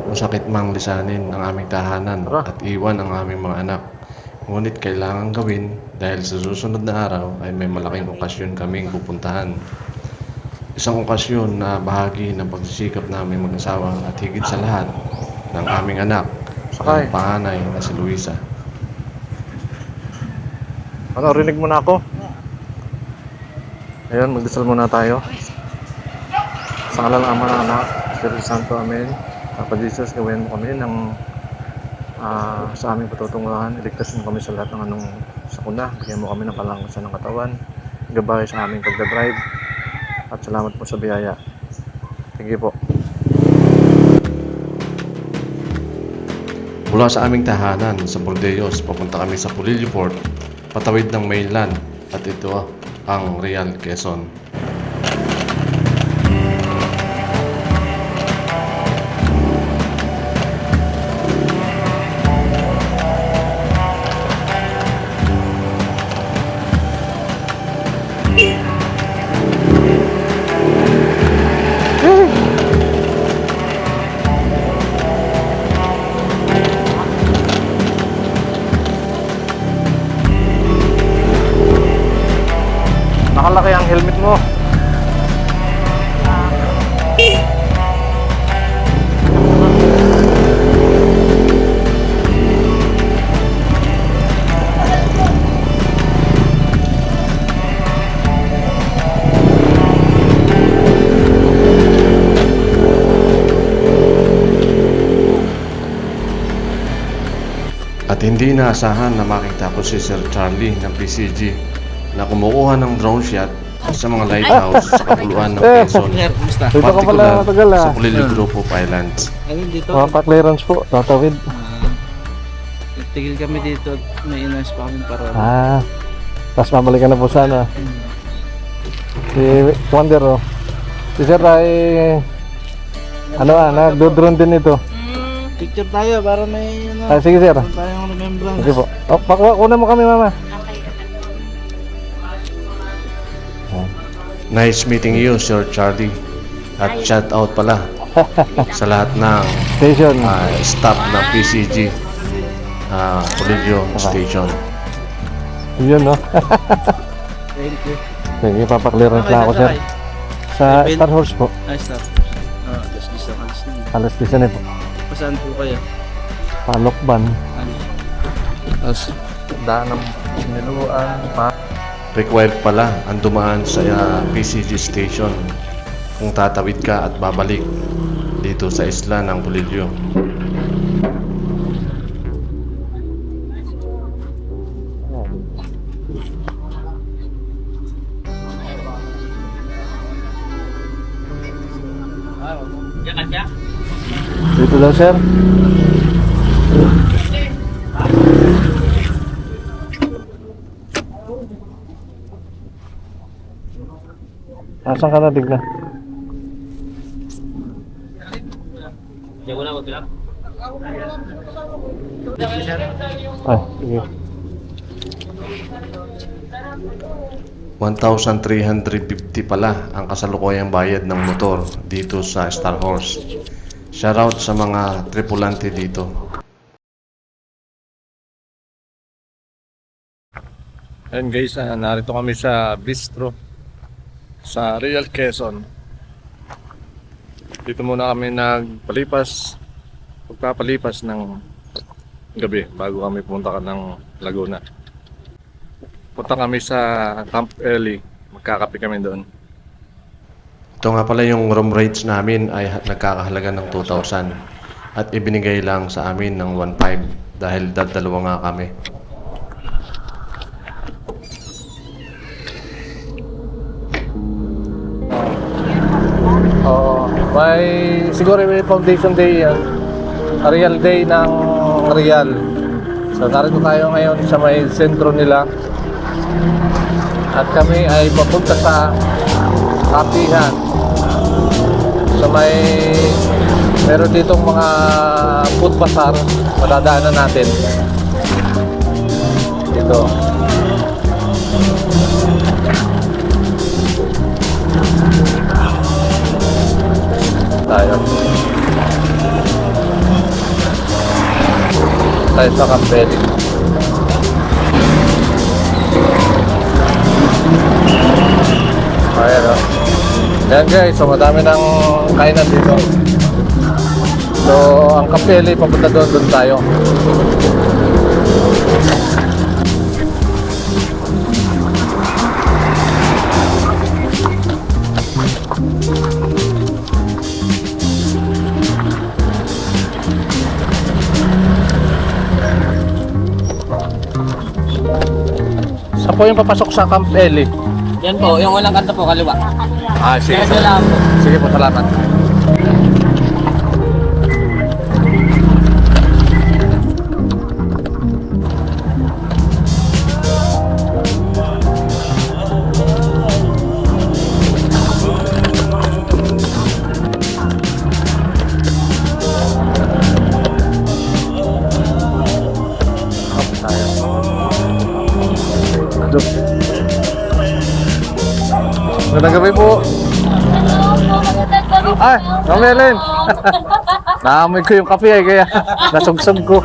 Masakit mang lisanin ang aming tahanan at iwan ang aming mga anak. Ngunit kailangan gawin dahil sa susunod na araw ay may malaking okasyon kaming pupuntahan. Isang okasyon na bahagi ng pagsisikap namin mag-asawa at higit sa lahat ng aming anak, ang panganay na si Luisa. Ano, rinig mo na ako? Ayan, magdasal muna tayo. Sa ngalan ng Ama ng Anak, Espiritu Santo, Amen. Papa Jesus, gawin mo kami ng sa aming patutunguhan. Iligtas mo kami sa lahat ng anong sakuna. Bigyan mo kami ng kalangasan ng katawan. Gabay sa aming pagdadrive. At salamat po sa biyaya. Thank you po. Mula sa aming tahanan sa Bordeos, papunta kami sa Pulilio Port, patawid ng mainland, at ito ang Real Quezon. Nakalaki ang helmet mo. At hindi inaasahan na makita ko si Sir Charlie ng PCG na kumukuha ng drone shot sa mga lighthouse sa kapuluan ng Quezon. Dito ka pala matagal Sa Pulilio Group of Islands. Ayun dito. Mga pa-clearance po, tatawid. Tigil kami dito at may inas pa kami para. Tapos mabalikan na po sana. Si Wonder, oh. Si Sir ay nagdo-drone din ito. Picture tayo para may Sige Sir. tayong remembrance. Sige po. Kunan mo kami, Mama. Nice meeting you, Sir Charlie. At shout out pala sa lahat ng Station. staff ng PCG Pulilio Station. Yun, no? Thank you. Sige, papaklearance na ako, Sir. Sa Star Horse po. Ay, stop. Alas 10 ang alis na. Alas 10 na po. Pasaan po kayo? Palokban. Ano? Tapos, daan ng siniluan. Required pala ang dumaan sa PCG Station kung tatawid ka at babalik dito sa isla ng Pulilio. Dito daw, Sir. Asan ka na, Digna? Sige. 1,350 pala ang kasalukuyang bayad ng motor dito sa Star Horse. Shoutout sa mga tripulante dito. Ayan guys, narito kami sa bistro sa Real Quezon. Dito muna kami pagpapalipas ng gabi bago kami pumunta ng Laguna. Punta kami sa Camp Early, magkakape kami doon. Ito nga pala yung room rates namin ay nagkakahalaga ng 2,000 at ibinigay lang sa amin ng 1,500 dahil dalawa nga kami. Siguro may foundation day yan. Real day ng Real. So narito tayo ngayon sa may sentro nila. At kami ay papunta sa kapihan. So meron ditong mga food bazaar. Madadaanan natin. Dito. tayo. tayo sa Campelli. Ayan o. Ayan guys, so madami ng kainan dito. So, ang Campelli, papunta doon tayo. Saan po yung papasok sa Campelli? Yan po, yung walang kanto po, kaliwa. Ah, sige. Diretso lang po. Sige po, salamat. Magandang gabi po. Ay, Mamelin. Naamoy ko yung kape kaya nasugsog ko.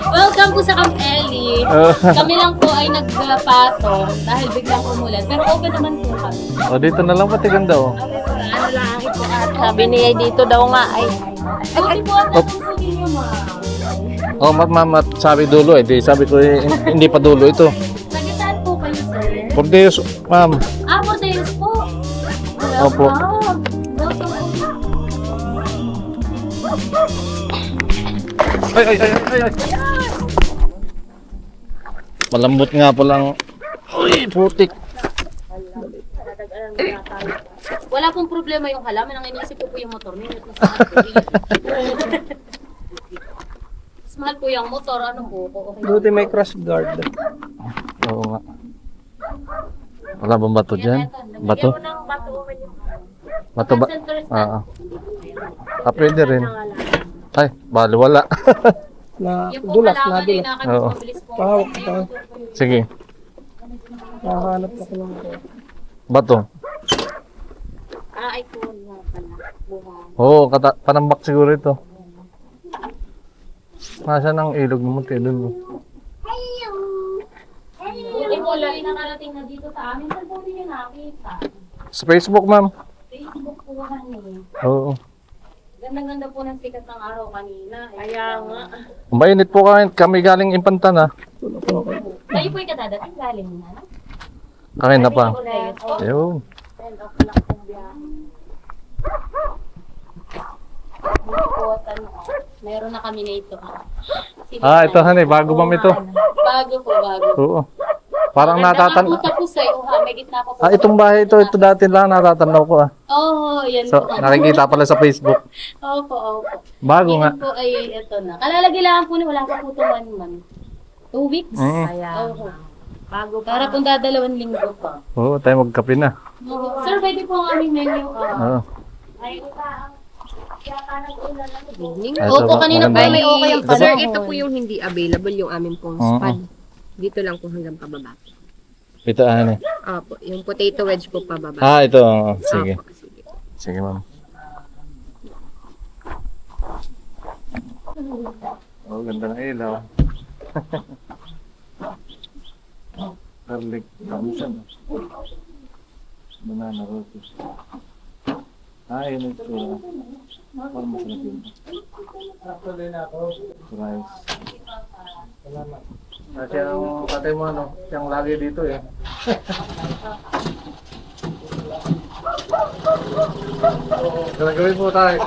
Welcome po sa Camp Ellie. Kami lang po ay nagpatong dahil biglang umulan. Pero open naman po kami. O, dito na lang pati ganda o. Ano lang po at sabi niya dito daw nga ay buti po ang natutunin niyo ma'am. Oh, mat sabi dulo eh. Di, sabi ko hindi pa dulo ito. Nagisaan po kayo sir? For days, ma'am. Ah, 4 days po. Opo. Ay. Malambot nga po lang. Uy, putik. Wala pong problema yung halaman. Ang iniisip ko po yung motor. Minute na mas mahal po yung motor. Ano po? Okay. Buti may cross guard. Oo nga. Wala bang bato dyan? Bato? Bato ba? Pwede rin. Ay, bali wala. Yung po halaman ay Oo. nakakabilis po. Sige. Nakahanap ako lang po. Bato. Ay po nga pala. Buhay. Oo, panambak siguro ito. Nasa ng ilog mo tayo dun. Buti po lang nakarating na dito sa amin. Saan po niyo nakita? Sa Facebook, ma'am. Facebook po kami. Oo. Ganda-ganda po ng sikat ng araw kanina. Kaya nga. Mainit po kami galing Impantan ha. Kayo po yung kadadating galing na. Kain na pa. Oh, Ayun. 10 o'clock pong biyahe. Meron na kami na ito. Ito honey, bago ma'am ito. Bago po, bago. Oo. Parang natatan... Tapos sa'yo, may gitna pa po. itong bahay ito dati lang natatanaw ko ah. Oo, yan So, po. nakikita pala sa Facebook. Opo. Bago nga. Yan po ay ito na. Kalalagay lang po wala pa po ito 1 month. 2 weeks? Mm. Opo. Bago pa. Para pong 2 linggo pa. Oo, tayo magkape na. Sir, pwede po ang aming menu. Oo. Ay, Opo, kanina po may okay ang Ito Sir, panahon. ito po yung hindi available, yung aming pong Oo. spad. Dito lang po hanggang pababa. Ito honey. Opo, yung potato wedge po pababa. Ito. Sige. Opo, sige. Sige ma'am. Oh, ganda ng ilaw. Garlic thousand. Banana roti. Yun ito. Parang masarap yun. Rice. Salamat. Kasi ang tatay mo siyang lagi dito eh. Gawin po tayo.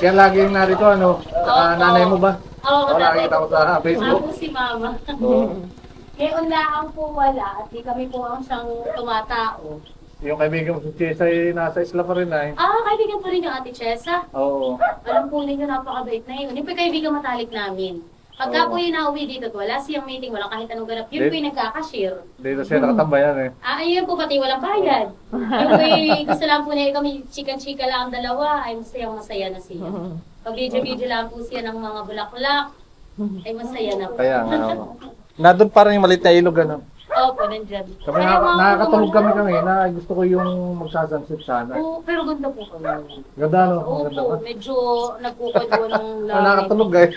Siya laging narito, nanay mo ba? Oo, Nakikita ko sa Facebook. Ako si Mama. Oo. Ngayon lang po wala at di kami po ang siyang tumatao. Yung kaibigan mo si Chesa ay nasa isla pa rin ay. Kaibigan po rin yung Ate Chesa. Oo. Alam po ninyo, napakabait na yun. Yung po yung kaibigan matalik namin. Pagka Oo. po yung nauwi dito at wala siyang meeting, walang kahit anong ganap, yun po yung nagkakashare. Dito siya nakatambayan eh. Ayun po, pati walang bayad. Yung po yung gusto lang po niya, kami chika-chika lang ang dalawa, ay masaya na siya. Pag video-video lang po siya ng mga bulaklak, ay masaya na po. Kaya nga. Nandun parang yung maliit na ilog Opo, nandyan. Kami Kaya mga nakakatulog mga- kami na gusto ko yung magsasunset sana. Oo, pero ganda po kami. Ganda Opo, Ganda ba? medyo nagkukadwa ng langit. Nakakatulog guys.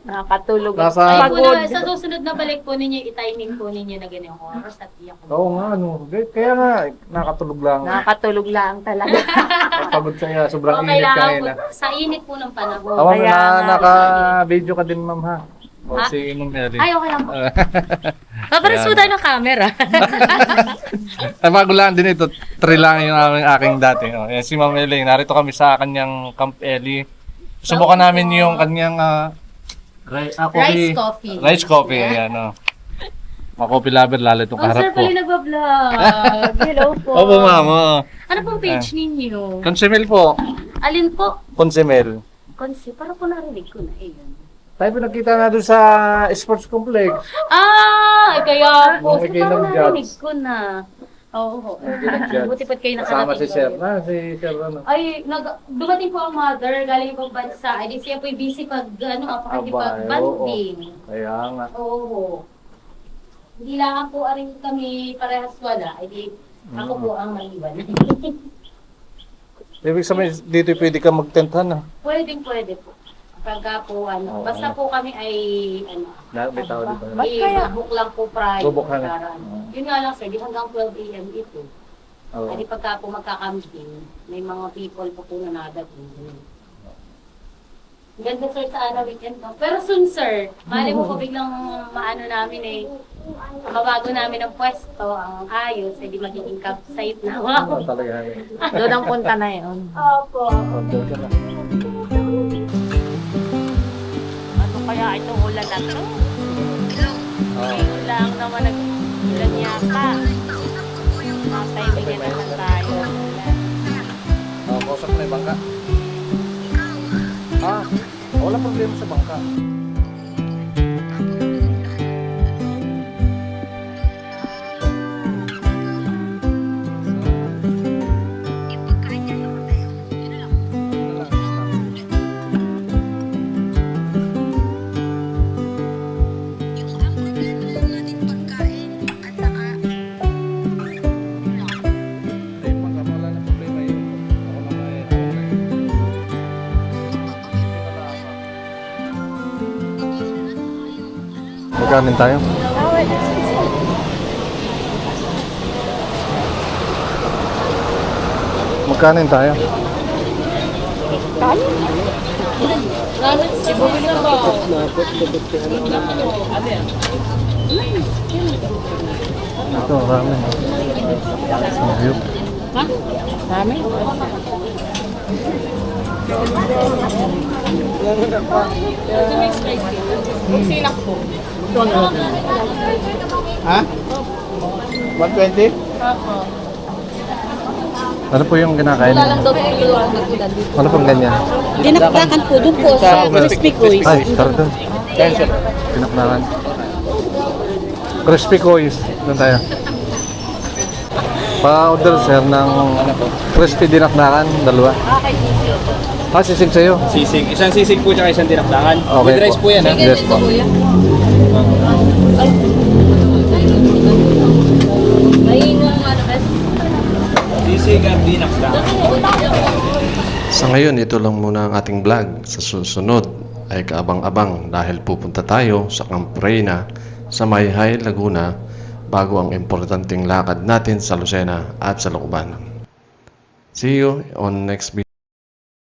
Nakakatulog. Nasa- Ay po Pagod. na, sa susunod na balik po ninyo, i-timing po ninyo na ganyan oras at iyak po. Oo nga, kaya nga, nakatulog lang. Nakakatulog lang talaga. Pagod siya, sobrang O init kailangan kanina. po, sa init po ng panahon. Awa mo Kaya na, nga. naka-video ka din, ma'am, ha? O, Ha? si Ma'am Ellie. Ay, okay lang po. Paparas po tayo ng camera. Ay, bago lang din ito. 3 lang yung aking dati. Oh, yan, si Ma'am Ellie. Narito kami sa kanyang Camp Ellie. Subukan namin yung kanyang Rice coffee. Rice coffee, ayan. Oh. Mga coffee lover, lalo itong Oh, kaharap sir, ko. pala nagbablog. Hello po. Opo, ma'am. Oh. Ano pong page ninyo? Consimel po. Alin po? Consimel. Parang po narinig ko na. Tayo po nakita na doon sa sports complex. Ah, kaya po. Yung Sir, kayo parang nag-judge. narinig ko na. Oo. nag-judge. Buti pa't kayo Kasama nakarating. si Sir na, si Sir ano. Ay, dumating po ang mother, galing po bansa. Ay, di siya po busy pag, pakikipag-banding. Kaya nga. Oo. Hindi lang po aring kami parehas wala. Ay, di, ako po ang maliban. Ibig sabihin, dito pwede ka mag-tentan ha. Pwede po. Pagka po, Oo. basta po kami ay, Bitaw dito. book lang po prior. Bubuk lang. Para, Yun nga lang sir, di hanggang 12 a.m. ito. Oo. Ay, di pagka po magka-camping, may mga people po po na nadating. Ganda sir sa weekend to. Pero soon sir, mali mo ko biglang maano namin mabago namin ang pwesto, ang ayos, ay di magiging campsite na. Oo, Wow! talaga. Doon ang punta na yun. Opo. Doon ka na. Ano kaya itong ulan na to? Ngayon lang naman nag-ulan yata. Matay-bigyan naman tayo. Kausap na yung bangka. Wala problema sa bangka. Magkanin tayo? Magkanin tayo? Ito, ramen. Ayup. Dami? Ha? 120? Ano po yung kinakain? Ano pong ganyan? Dinakdakan po doon po sa crispy cois. Ay, tara doon. Pinaknakan. Crispy Cois. Doon tayo. Pa-order sir ng crispy dinakdakan, dalawa. Sisig sa'yo. Sisig. Isang sisig po tsaka isang dinakdakan. Okay With rice po yan ha? Yes po. Sisig at dinakdakan. Sa ngayon, ito lang muna ang ating vlog. Sa susunod ay kaabang-abang dahil pupunta tayo sa Camp Reina sa Mayhay, Laguna bago ang importanteng lakad natin sa Lucena at sa Lucban. See you on next video.